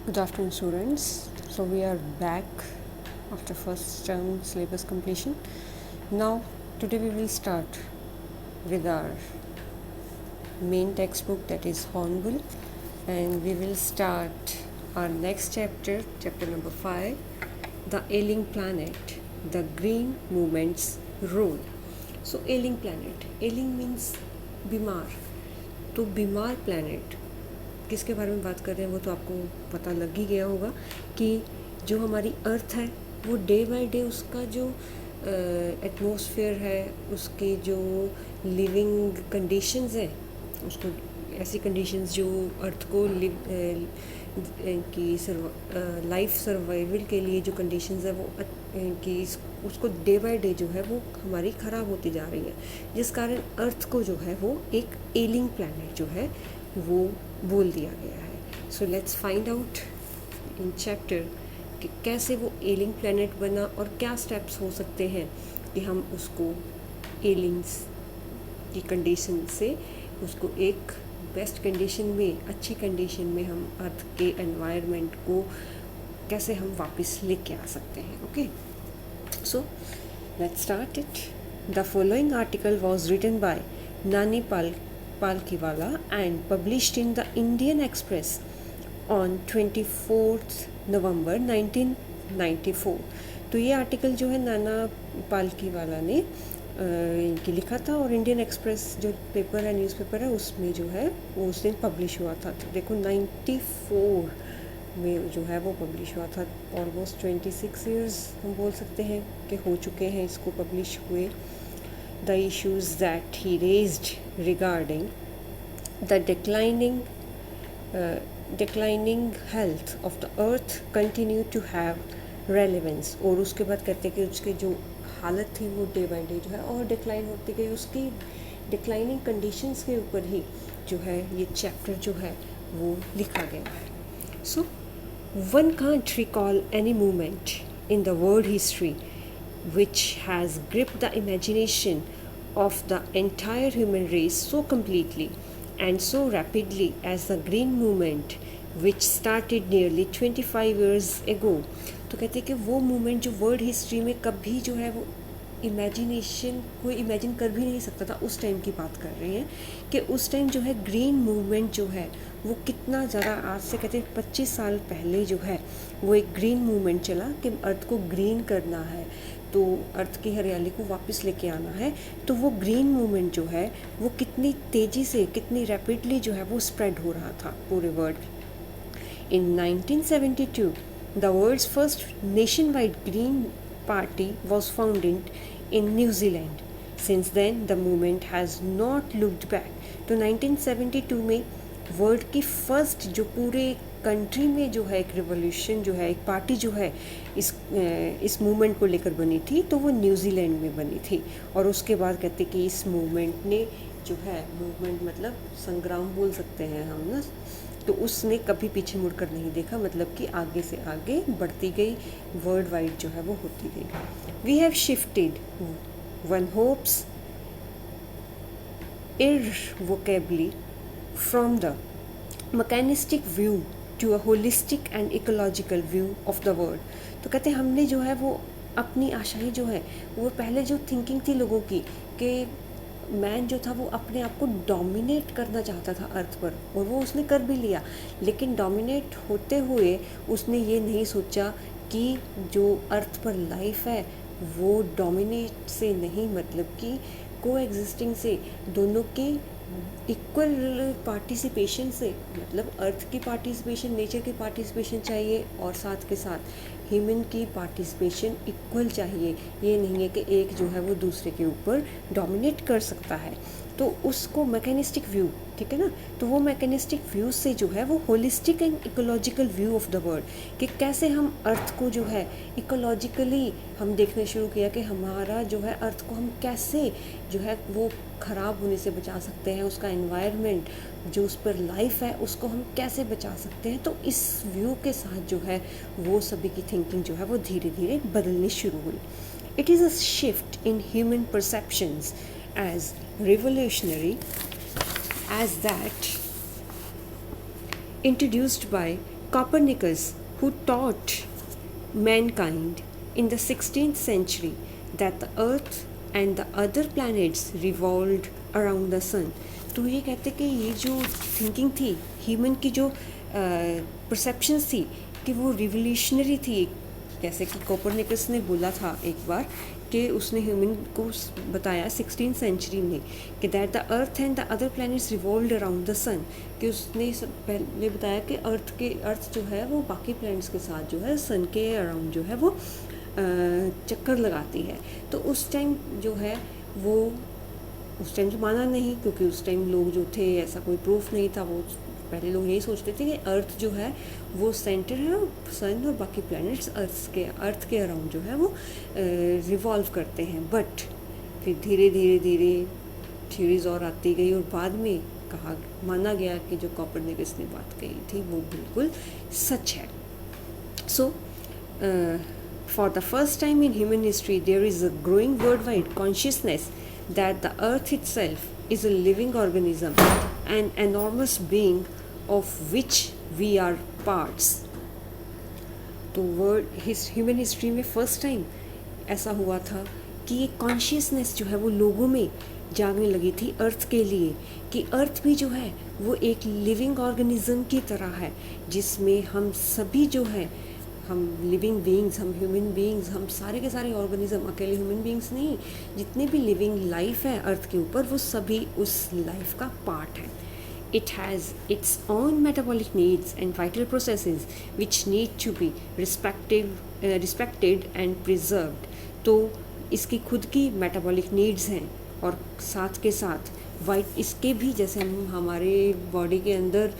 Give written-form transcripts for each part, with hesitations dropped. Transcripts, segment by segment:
Good afternoon, students. So we are back after first term syllabus completion. Now, today we will start with our main textbook, that is Hornbill, and we will start our next chapter, chapter number 5, The Ailing Planet, The Green Movement's Role. So ailing planet, ailing means बीमार, तो बीमार planet किसके बारे में बात कर रहे हैं वो तो आपको पता लग ही गया होगा कि जो हमारी अर्थ है वो डे बाय डे उसका जो एटमॉस्फेयर है, उसके जो लिविंग कंडीशंस हैं, उसको ऐसी कंडीशंस जो अर्थ को की लाइफ सर्वाइवल के लिए जो कंडीशंस है वो कि उसको डे बाय डे जो है वो हमारी ख़राब होती जा रही है, जिस कारण अर्थ को जो है वो एक एलिंग प्लैनेट जो है वो बोल दिया गया है. So let's find out in chapter कि कैसे वो एलिंग प्लैनेट बना और क्या स्टेप्स हो सकते हैं कि हम उसको एलिंग्स की कंडीशन से उसको एक बेस्ट कंडीशन में, अच्छी कंडीशन में हम अर्थ के एनवायरनमेंट को कैसे हम वापस लेके आ सकते हैं. Okay, so let's start it. The following article was written by Nani Palkhivala and published in the Indian Express on 24th November 1994. तो ये आर्टिकल जो है नाना पालकीवाला ने इनकी लिखा था और इंडियन एक्सप्रेस जो पेपर है, न्यूज़पेपर है, उसमें जो है वो उस दिन पब्लिश हुआ था. तो देखो 94 में जो है वो पब्लिश हुआ था. ऑलमोस्ट 26 ईयर्स हम बोल सकते हैं कि हो चुके हैं इसको पब्लिश हुए. The issues that he raised regarding the declining health of the earth continue to have relevance. और उसके बाद कहते हैं कि उसकी जो हालत थी वो डे बाय डे जो है और डिक्लाइन होती गई, उसकी डिक्लाइनिंग कंडीशंस के ऊपर ही जो है ये चैप्टर जो है वो लिखा गया है. सो one can't recall any moment in the world history which has gripped the imagination of the entire human race so completely and so rapidly as the green movement which started nearly 25 years ago. तो कहते हैं कि वो movement जो world history में कभी जो है वो इमेजिनेशन कोई इमेजिन कर भी नहीं सकता था, उस टाइम की बात कर रहे हैं कि उस टाइम जो है ग्रीन मूवमेंट जो है वो कितना ज़्यादा, आज से कहते हैं 25 साल पहले जो है वो एक ग्रीन मूवमेंट चला कि अर्थ को ग्रीन करना है, तो अर्थ की हरियाली को वापस लेके आना है. तो वो ग्रीन मूवमेंट जो है वो कितनी तेज़ी से, कितनी रैपिडली जो है वो स्प्रेड हो रहा था पूरे world. In 1972 the world's first nationwide green party was founded in New Zealand. Since then the movement has not looked back. तो 1972 में वर्ल्ड की फर्स्ट जो पूरे कंट्री में जो है एक रिवोल्यूशन जो है, एक पार्टी जो है इस मूवमेंट को लेकर बनी थी, तो वो न्यूजीलैंड में बनी थी. और उसके बाद कहते कि इस मूवमेंट ने जो है, मूवमेंट मतलब संग्राम बोल सकते हैं हम ना, तो उसने कभी पीछे मुड़कर नहीं देखा, मतलब कि आगे से आगे बढ़ती गई, वर्ल्ड वाइड जो है वो होती गई. We have shifted one hopes irrevocably from the mechanistic view to a holistic and ecological view of the world. तो कहते हैं हमने जो है वो अपनी आशाएं जो है वो पहले जो थिंकिंग थी लोगों की कि मैन जो था वो अपने आप को डोमिनेट करना चाहता था अर्थ पर, और वो उसने कर भी लिया, लेकिन डोमिनेट होते हुए उसने ये नहीं सोचा कि जो अर्थ पर लाइफ है वो डोमिनेट से नहीं, मतलब कि को एग्जिस्टिंग से, दोनों के इक्वल पार्टिसिपेशन से, मतलब अर्थ की पार्टिसिपेशन, नेचर की पार्टिसिपेशन चाहिए और साथ के साथ ह्यूमन की पार्टिसिपेशन इक्वल चाहिए. ये नहीं है कि एक जो है वो दूसरे के ऊपर डोमिनेट कर सकता है. तो उसको मैकेनिस्टिक व्यू, ठीक है ना, तो वो मैकेनिस्टिक व्यू से जो है वो holistic and ecological view of the world, कि कैसे हम अर्थ को जो है इकोलॉजिकली हम देखना शुरू किया कि हमारा जो है अर्थ को हम कैसे जो है वो ख़राब होने से बचा सकते हैं, उसका एनवायरनमेंट जो उस पर लाइफ है उसको हम कैसे बचा सकते हैं. तो इस व्यू के साथ जो है वो सभी की थिंकिंग जो है वो धीरे धीरे बदलनी शुरू हुई. It is a shift in human perceptions as revolutionary as that introduced by Copernicus, who taught mankind in the 16th century that the earth and the other planets revolved around the sun. तो ये कहते कि ये जो thinking थी human की, जो perceptions थी, कि वो रिवोल्यूशनरी थी. जैसे कि कोपरनिकस ने बोला था एक बार कि उसने ह्यूमन को बताया 16th सेंचुरी में कि that the earth and the other planets revolved around the sun, कि उसने पहले बताया कि अर्थ जो है वो बाकी प्लैनेट्स के साथ जो है सन के अराउंड जो है वो चक्कर लगाती है. तो उस टाइम जो है वो उस टाइम तो माना नहीं, क्योंकि उस टाइम लोग जो थे ऐसा कोई प्रूफ नहीं था. वो पहले लोग यही सोचते थे कि अर्थ जो है वो सेंटर है और सन और बाकी प्लैनेट्स अर्थ के अराउंड जो है वो रिवॉल्व करते हैं. बट फिर धीरे धीरे धीरे थ्योरीज और आती गई और बाद में माना गया कि जो कोपरनिकस ने बात कही थी वो बिल्कुल सच है. सो for the first time in human history, there is a growing worldwide consciousness that the earth itself is a living organism, an enormous being of which we are parts. तो ह्यूमन हिस्ट्री में first time ऐसा हुआ था कि ये consciousness जो है वो लोगों में जागने लगी थी अर्थ के लिए, कि अर्थ भी जो है वो एक लिविंग ऑर्गेनिज्म की तरह है, जिसमें हम सभी जो है, हम लिविंग बीइंग्स, हम ह्यूमन बीइंग्स, हम सारे के सारे ऑर्गेनिज्म, अकेले ह्यूमन बीइंग्स नहीं, जितने भी लिविंग लाइफ है अर्थ के ऊपर वो सभी उस लाइफ का पार्ट है. It has its own metabolic needs and vital processes which need to be respected and preserved. तो इसकी खुद की मेटाबॉलिक नीड्स हैं और साथ के साथ इसके भी, जैसे हम हमारे बॉडी के अंदर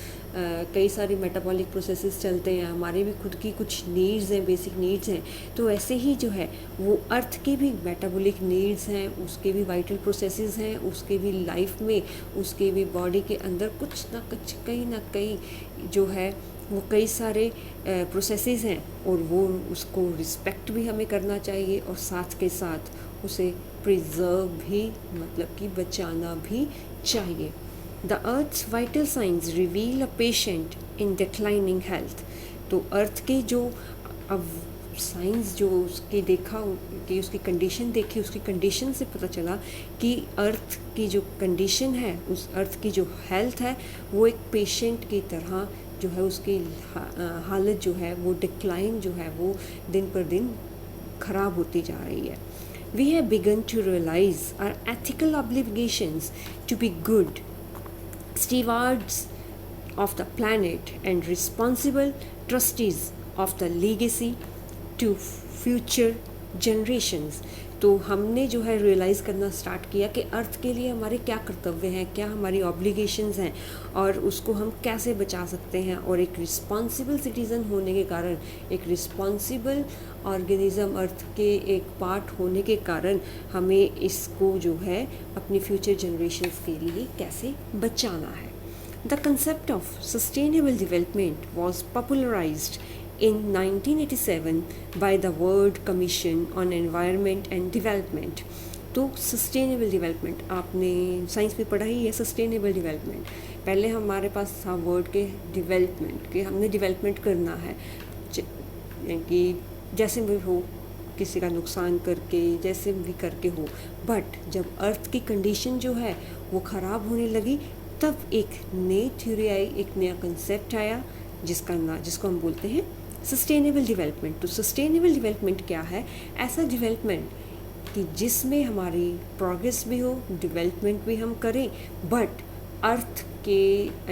कई सारी मेटाबॉलिक प्रोसेसेस चलते हैं, हमारे भी खुद की कुछ नीड्स हैं, बेसिक नीड्स हैं. तो ऐसे ही जो है वो अर्थ के भी मेटाबॉलिक नीड्स हैं, उसके भी वाइटल प्रोसेसेस हैं, उसके भी लाइफ में, उसके भी बॉडी के अंदर कुछ ना कुछ कहीं ना कहीं जो है वो कई सारे प्रोसेसेस हैं, और वो उसको रिस्पेक्ट भी हमें करना चाहिए और साथ के साथ उसे प्रिजर्व भी, मतलब कि बचाना भी चाहिए. The earth's vital signs reveal a patient in declining health. तो अर्थ के जो अब साइंस जो उसके देखा कि उसकी कंडीशन देखी, उसकी कंडीशन से पता चला कि अर्थ की जो कंडीशन है, उस अर्थ की जो हेल्थ है वो एक पेशेंट की तरह जो है उसकी हालत जो है वो डिक्लाइन जो है वो दिन पर दिन ख़राब होती जा रही है. We have begun to realize our ethical obligations to be good stewards of the planet and responsible trustees of the legacy to future generations. तो हमने जो है रियलाइज़ करना स्टार्ट किया कि अर्थ के लिए हमारे क्या कर्तव्य हैं, क्या हमारी ऑब्लिगेशंस हैं और उसको हम कैसे बचा सकते हैं. और एक रिस्पॉन्सिबल सिटीज़न होने के कारण, एक रिस्पॉन्सिबल ऑर्गेनिज़म अर्थ के एक पार्ट होने के कारण हमें इसको जो है अपनी फ्यूचर जनरेशन्स के लिए कैसे बचाना है. The concept of sustainable development was popularised in 1987 by the World Commission on Environment and Development. तो सस्टेनेबल डेवलपमेंट आपने साइंस में पढ़ा ही है. सस्टेनेबल डेवलपमेंट पहले हमारे पास था वर्ड के डेवलपमेंट, कि हमने डेवलपमेंट करना है कि जैसे भी हो, किसी का नुकसान करके, जैसे भी करके हो. बट जब अर्थ की कंडीशन जो है वो ख़राब होने लगी, तब एक नई थ्योरी आई, एक नया कंसेप्ट आया जिसको हम बोलते हैं सस्टेनेबल डेवलपमेंट. तो सस्टेनेबल डेवलपमेंट क्या है? ऐसा डेवलपमेंट कि जिसमें हमारी प्रोग्रेस भी हो, डेवलपमेंट भी हम करें, बट अर्थ के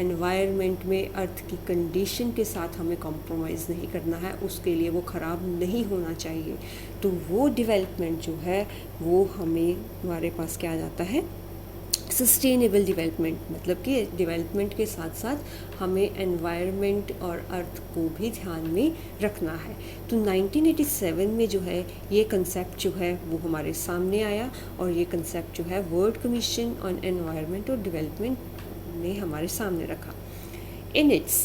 एनवायरनमेंट में अर्थ की कंडीशन के साथ हमें कॉम्प्रोमाइज़ नहीं करना है, उसके लिए वो ख़राब नहीं होना चाहिए. तो वो डेवलपमेंट जो है वो हमारे पास क्या आ जाता है, सस्टेनेबल डेवलपमेंट. मतलब कि डेवलपमेंट के साथ साथ हमें एनवायरनमेंट और अर्थ को भी ध्यान में रखना है. तो 1987 में जो है ये कंसेप्ट जो है वो हमारे सामने आया, और ये कंसेप्ट जो है वर्ल्ड कमीशन ऑन एनवायरनमेंट और डेवलपमेंट ने हमारे सामने रखा. In its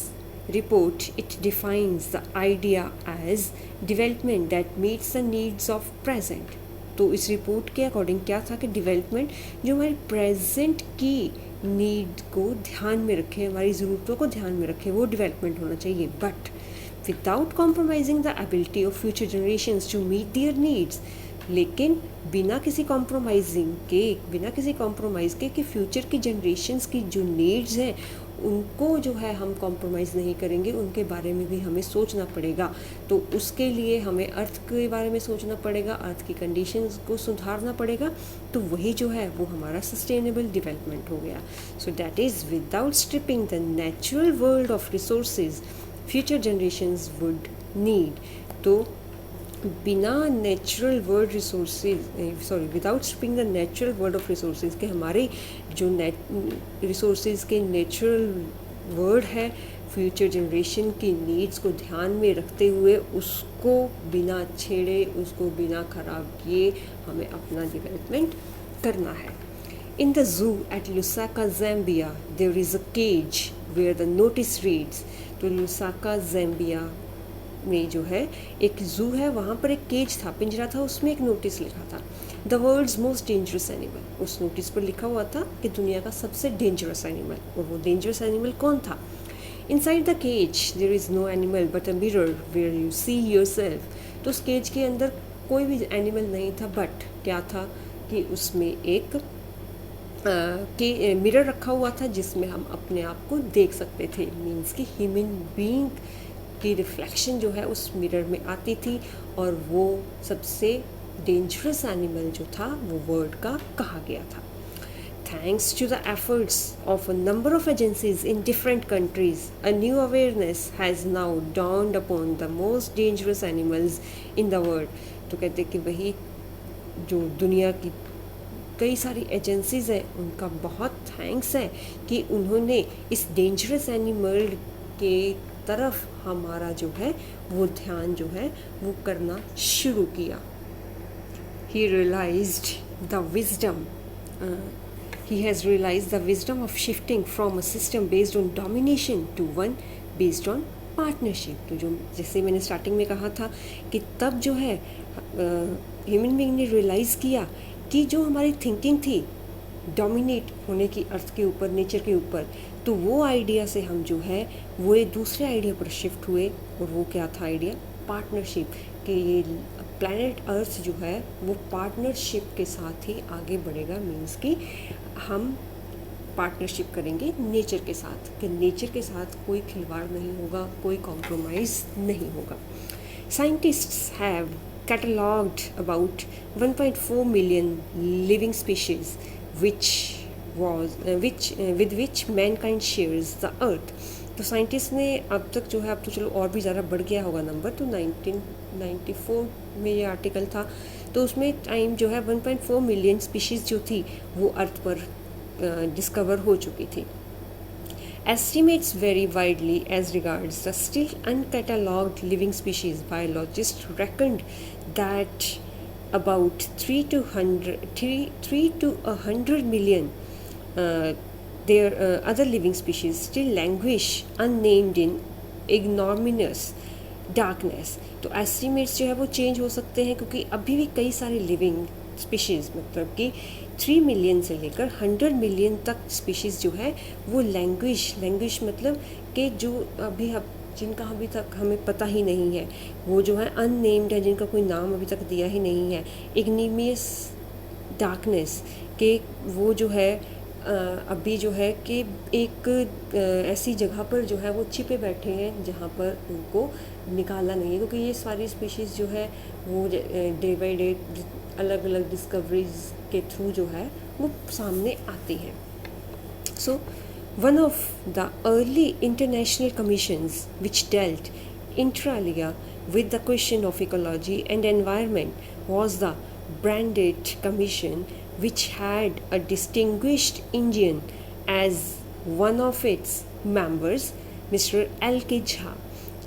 report it defines the idea as development that meets the needs of present. तो इस रिपोर्ट के अकॉर्डिंग क्या था कि डेवलपमेंट जो हमारे प्रेजेंट की नीड को ध्यान में रखें, हमारी ज़रूरतों को ध्यान में रखें, वो डेवलपमेंट होना चाहिए. But without compromising the ability of future generations to meet their needs, लेकिन बिना किसी कॉम्प्रोमाइज़ के कि फ्यूचर की जनरेशन्स की जो नीड्स हैं उनको जो है हम कॉम्प्रोमाइज़ नहीं करेंगे, उनके बारे में भी हमें सोचना पड़ेगा. तो उसके लिए हमें अर्थ के बारे में सोचना पड़ेगा, अर्थ की कंडीशंस को सुधारना पड़ेगा. तो वही जो है वो हमारा सस्टेनेबल डेवलपमेंट हो गया. So that is without stripping the natural world of resources future generations would need. तो बिना natural world without stripping the natural world of resources के हमारे जो रिसोर्सेज के नेचुरल वर्ल्ड है, फ्यूचर जनरेशन की नीड्स को ध्यान में रखते हुए उसको बिना छेड़े, उसको बिना ख़राब किए हमें अपना डेवलपमेंट करना है. In the zoo at Lusaka, Zambia, there is a cage where the notice reads. तो लुसाका ज़ैम्बिया में जो है एक ज़ू है, वहाँ पर एक केज था, पिंजरा था, उसमें एक नोटिस लिखा था the world's most dangerous animal. उस नोटिस पर लिखा हुआ था कि दुनिया का सबसे डेंजरस एनिमल. और वो डेंजरस एनिमल कौन था? Inside the cage there is no animal but a mirror where you see yourself. तो उस केज के अंदर कोई भी एनिमल नहीं था, बट क्या था कि उसमें एक मिरर रखा हुआ था जिसमें हम अपने आप को देख सकते थे. मीन्स कि ह्यूमन बीइंग की रिफ्लेक्शन जो है उस मिरर में आती थी, और वो सबसे डेंजरस एनिमल जो था वो वर्ल्ड का कहा गया था. Thanks to the efforts of a number of agencies in different countries, a new awareness has now dawned upon the most dangerous animals in the world. तो कहते कि वही जो दुनिया की कई सारी एजेंसीज़ हैं उनका बहुत थैंक्स है कि उन्होंने इस डेंजरस एनिमल के तरफ हमारा जो है वो ध्यान जो है वो करना शुरू किया. He has realized the wisdom of shifting from a system based on domination to one based on partnership. तो जो जैसे मैंने स्टार्टिंग में कहा था कि तब जो है ह्यूमन बीइंग ने रियलाइज़ किया कि जो हमारी थिंकिंग थी डोमिनेट होने की अर्थ के ऊपर, नेचर के ऊपर, तो वो आइडिया से हम जो है वो एक दूसरे आइडिया पर शिफ्ट हुए. और वो क्या था आइडिया? पार्टनरशिप. कि ये प्लैनेट अर्थ जो है वो पार्टनरशिप के साथ ही आगे बढ़ेगा. मीन्स कि हम पार्टनरशिप करेंगे नेचर के साथ, कि नेचर के साथ कोई खिलवाड़ नहीं होगा, कोई कॉम्प्रोमाइज़ नहीं होगा. Scientists have catalogued about 1.4 million living species with which mankind shares the earth. तो साइंटिस्ट ने अब तक जो है, अब तो चलो और भी ज़्यादा बढ़ गया होगा नंबर, तो 1994 में ये आर्टिकल था, तो उसमें टाइम जो है 1.4 मिलियन स्पीशीज़ जो थी वो अर्थ पर डिस्कवर हो चुकी थी. Estimates vary widely as regards the still uncatalogued living species. Biologists reckoned that about 3 to 100 million other living species still languish unnamed in ignominious darkness. तो एस्टिमेट्स जो है वो चेंज हो सकते हैं, क्योंकि अभी भी कई सारे लिविंग स्पीशीज़, मतलब कि 3 मिलियन से लेकर 100 मिलियन तक स्पीशीज़ जो है वो लैंग्वेज मतलब कि जो अभी जिनका अभी तक हमें पता ही नहीं है, वो जो है अननेम्ड है, जिनका कोई नाम अभी तक दिया ही नहीं है. इग्निमियस डार्कनेस के वो जो है अभी जो है कि एक ऐसी जगह पर जो है वो छिपे बैठे हैं जहाँ पर उनको निकाला नहीं है, क्योंकि ये सारी स्पीशीज़ जो है वो डे बाई डे अलग अलग डिस्कवरीज के थ्रू जो है वो सामने आती हैं. सो one of the early international commissions which dealt inter alia with the question of ecology and environment was the Brundage Commission, which had a distinguished Indian as one of its members, Mr. L.K. Jha.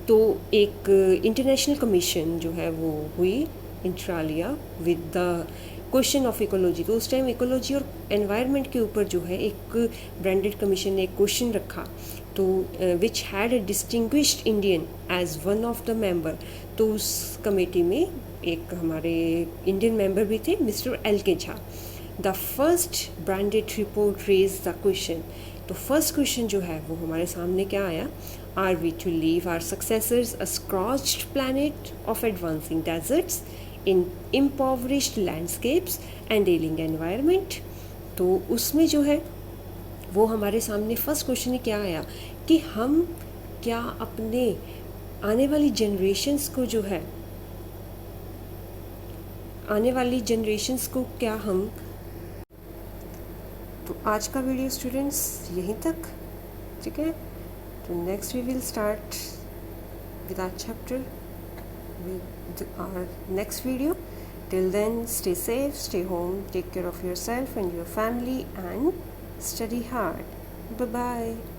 तो एक international commission जो है वो हुई inter Alia with the question of ecology. तो उस time ecology और environment के ऊपर जो है एक ब्रांडेड कमीशन ने एक क्वेश्चन रखा, तो which had a distinguished Indian as one of the member. तो उस कमेटी में एक हमारे इंडियन मेंबर भी थे, mister L.K. Jha. The first Brundtland report raise the question. तो फर्स्ट क्वेश्चन जो है वो हमारे सामने क्या आया, are we to leave our successors a scorched planet of advancing deserts in impoverished landscapes and ailing environment. तो उसमें जो है वो हमारे सामने फर्स्ट क्वेश्चन ही क्या आया कि हम क्या अपने आने वाली जनरेशन्स को जो है, आने वाली जनरेशन्स को क्या हम, तो आज का वीडियो स्टूडेंट्स यहीं तक, ठीक है। तो next we will start with our chapter with our next video. Till then, stay safe, stay home, take care of yourself and your family, and study hard. Bye bye.